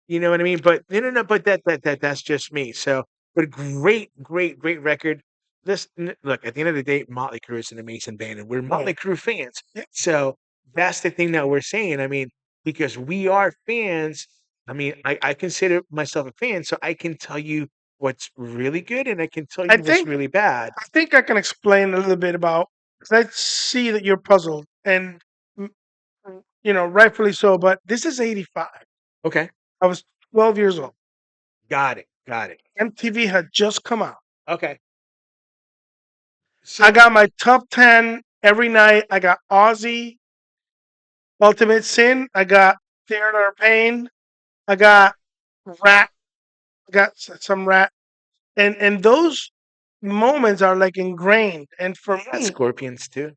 You know what I mean? But no. But that's just me. So, but great record. Look, at the end of the day, Motley Crue is an amazing band, and we're Motley Right. Crue fans. Yeah. So that's the thing that we're saying. I mean, because we are fans. I mean, I consider myself a fan, so I can tell you what's really good, and I can tell I you what's think really bad. I think I can explain a little bit about because I see that you're puzzled and mm, rightfully so. But this is '85. Okay, I was 12 years old. got it. MTV had just come out. Okay, I so got my top 10 every night. I got Ozzy, Ultimate Sin. I got Theater of Pain. I got Rat. I got some Rat. And those moments are like ingrained. And for got me, Scorpions too.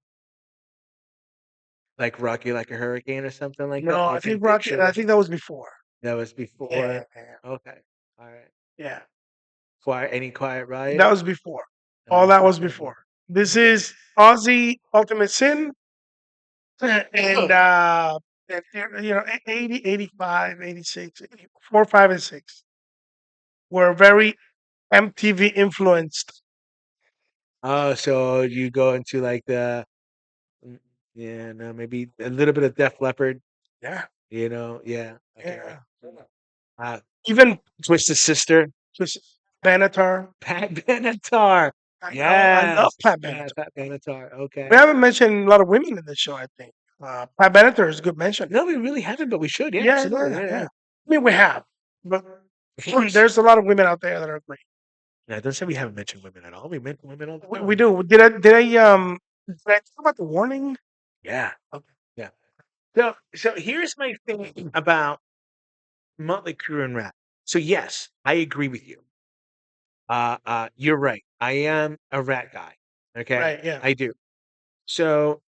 Like Rock You Like a Hurricane or something like that? no, I I can think Rocky. picture I it. think that was before. That was Yeah, before. Okay. Alright. yeah, Quiet Riot? that was before. That All was that was before. before. This Okay. is Ozzy, Ultimate Sin. And, you know, 80, 85, 86, 84, 5, and 6 were very MTV influenced. Oh, so you go into like mm, yeah, no, maybe a little bit of Def Leppard, Yeah, yeah, okay, right. yeah. Uh, Even Twisted Sister, just Benatar. Pat Benatar. I love Yes, Pat yeah, Benatar. Pat Benatar. We Okay. haven't mentioned a lot of women in this show, I think. Pat Benatar is a good mention. No, we really haven't, but we should. Yeah, Yeah, absolutely. yeah, Yeah, yeah. yeah. I mean, we have, but Of course. there's a lot of women out there that are great. Yeah, don't say we haven't mentioned women at all. We mention women all the We time. do. Did I talk about the warning? Yeah, Okay. yeah. So here's my thing about Motley Crue and Ratt. So yes, I agree with you. You're right. I am a Rat guy. Okay, Right. Yeah. I do. So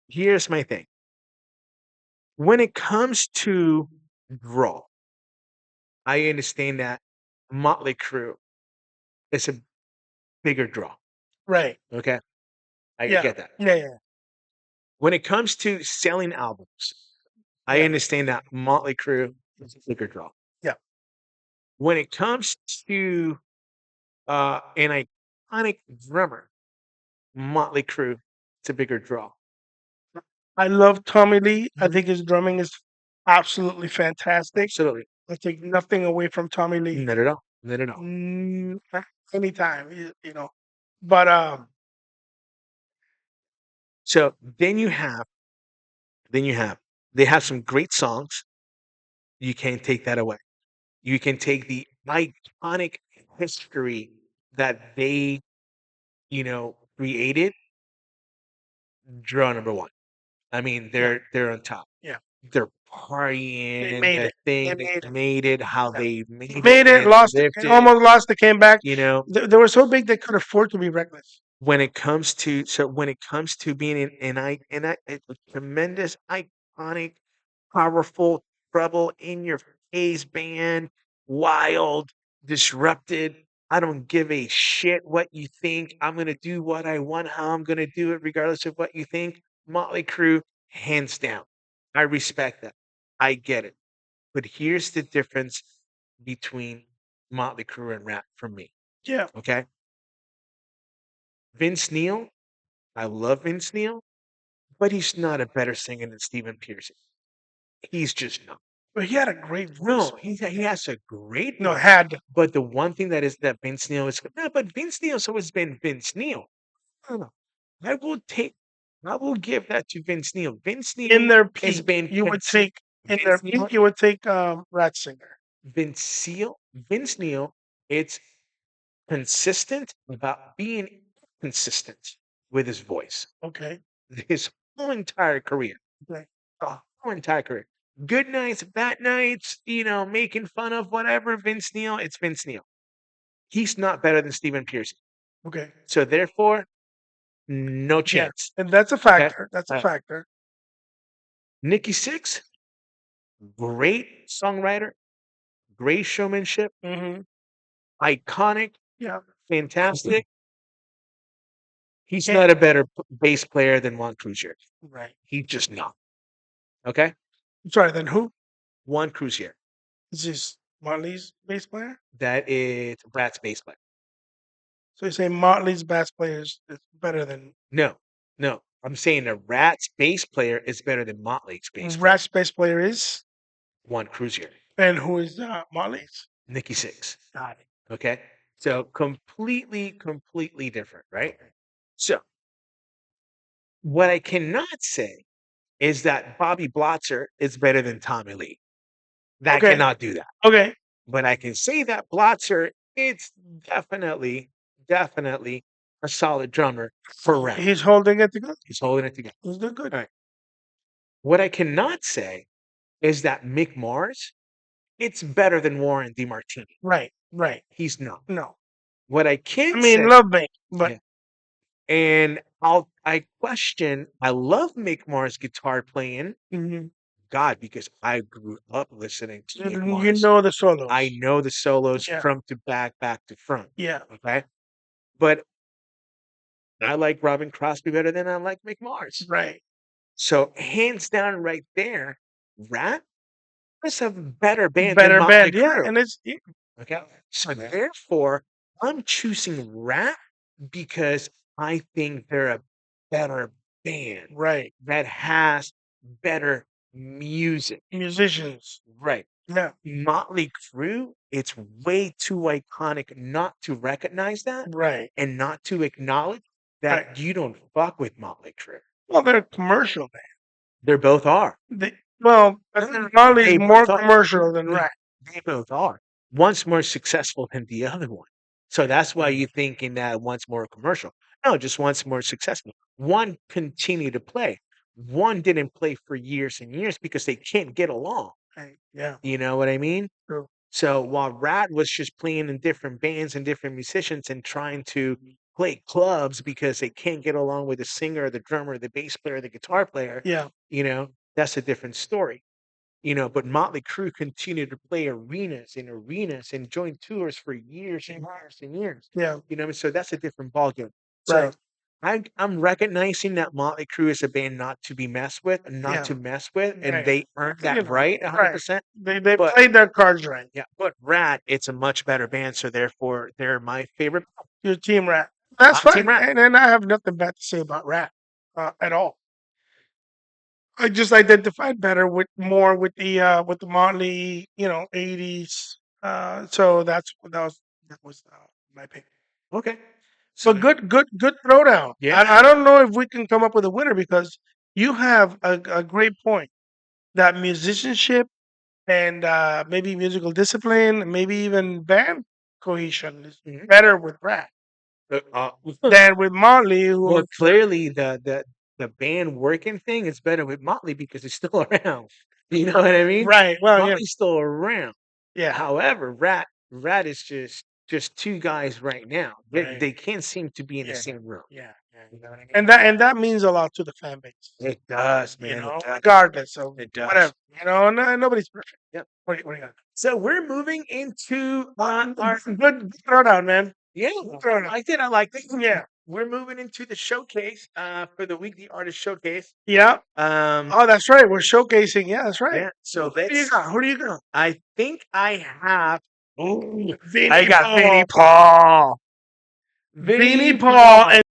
here's my thing. When it comes to draw, I understand that Motley Crue is a bigger draw. Right. Okay, I Yeah. get that. Yeah. Yeah. When it comes to selling albums, I Yeah. understand that Motley Crue is a bigger draw. Yeah. When it comes to an iconic drummer, Motley Crue, it's a bigger draw. I love Tommy Lee. I Mhm. think his drumming is absolutely fantastic. Absolutely. I take nothing away from Tommy Lee. Not at all. Not at all. Mm, anytime, But So then you have, they have some great songs. You can't take that away. You can take the iconic history that they, created, draw number one. I mean, yeah, they're on top. yeah, They're they partying, made the it. They thing, they made it. made it, how Yeah. they made it Made it, and lost it, lived it, almost lost it, came back. you know. They were so big they could afford to be reckless. When it comes to being a tremendous, iconic, powerful, trouble in your face band, wild, disrupted. I don't give a shit what you think. I'm gonna do what I want, how I'm gonna do it, regardless of what you think. Motley Crue, hands down. I respect that. I get it. But here's the difference between Motley Crue and Rap for me. Yeah, Okay. Vince Neil, I love Vince Neil, but he's not a better singer than Steven Pearson. He's just not. but he had a great voice. No, he has a great No, voice. had But the one thing that is that Vince Neil is no, but Vince Neil's always been Vince Neil. No, no. I will take I will give that to Vince Neil. Vince in Neil their has peak. been You would consistent. take in their peak. You would take Ratzinger. Vince Neil, it's consistent about being consistent with his voice. Okay, His whole entire career. okay, The whole entire career. Good nights, bad nights, making fun of whatever, Vince Neil, it's Vince Neil. He's not better than Steven Pearson. okay. So therefore, no Yeah, chance. and that's a Okay. factor. That's a factor. Nikki Six, great songwriter, great showmanship, Hmm. iconic, Yeah, fantastic. He's can't, not a better bass player than Juan Cruzier. right. He's just not. Okay? Sorry, then who Juan Cruzier. is this? Motley's bass player. That is Brad's bass player. So you say Motley's bass player is better than No, no. I'm saying the Rat's bass player is better than Motley's bass player. Rat's bass player is, Juan Cruzier. and who is Motley's? Nikki Six. Got it. Okay? So completely different, right? So what I cannot say is that Bobby Blotzer is better than Tommy Lee. That Okay, cannot do that. okay. But I can say that Blotzer, it's definitely a solid drummer for Rat. He's holding it together. He's holding it together. He's doing good. All right. What I cannot say is that Mick Mars, it's better than Warren DeMartini. Right, right. He's not. No, What I I can mean say, love me, but yeah, and I love Mick Mars guitar playing. mhm, God, because I grew up listening to Mick you Mars. know the I solos. know the solos Yeah, front to back to front. yeah. Okay. But I like Robin Crosby better than I like Mick Mars. Right. So hands down, right there, Ratt is a better band than Better Motley band, yeah, Crue. and it's Okay, so therefore, I'm choosing Ratt because I think they're a better band right. that has better music. Musicians, Right. yeah, Motley Crue, it's way too iconic not to recognize that right, and not to acknowledge right. that you don't fuck with Motley Crue. Well, they're commercial, man. They both are. Well, I No, no, think no, Molly's they more both are. commercial than No, Ratt. they both are. One's more successful than the other one. So that's why you're thinking that one's more commercial. No, just one's more successful. One continued to play. One didn't play for years and years because they can't get along. Right, yeah, You know what I mean? true. So while Ratt was just playing in different bands and different musicians and trying to play clubs because they can't get along with the singer or the drummer, or the bass player, or the guitar player, Yeah, that's a different story. But Motley Crue continued to play arenas and arenas and join tours for years and years and years. yeah, So that's a different ballgame. So right, I'm recognizing that Motley Crue is a band not to be messed with, and not yeah, to mess with, and right. they earned that right Right. 100%. They But played their cards right. yeah, but Rat, it's a much better band, so therefore they're my favorite. Your team Rat. That's Team fine, Rat. and I have nothing bad to say about Rat at all. I just identified better with the Motley, 80s. So that was my pick. Okay. So So good throwdown. yeah. I don't know if we can come up with a winner because you have a great point that musicianship and maybe musical discipline, maybe even band cohesion is Mhm. better with Rat Uh, than with Motley, well, who clearly the band working thing is better with Motley because it's still around. You know what I mean? right. Well, yeah, Motley's still around. yeah, However, Rat is just two guys right now. They right, they can't seem to be in the yeah, same room. yeah, yeah. You know what I mean? And that means a lot to the fan base. It does, man. It does. Regardless of It does. whatever, nobody's perfect. Yep. What do you got? So we're moving into our Good throwdown, man. yeah. Throwdown. I liked it. Yeah, We're moving into the showcase for the weekly artist showcase. yeah. Um Oh, that's right. We're showcasing. Yeah, that's right. yeah, so Who do you let's got? Who do you got? I think I have Ooh, I got Paul. Vinnie Paul. Vinnie Vinnie Paul Paul.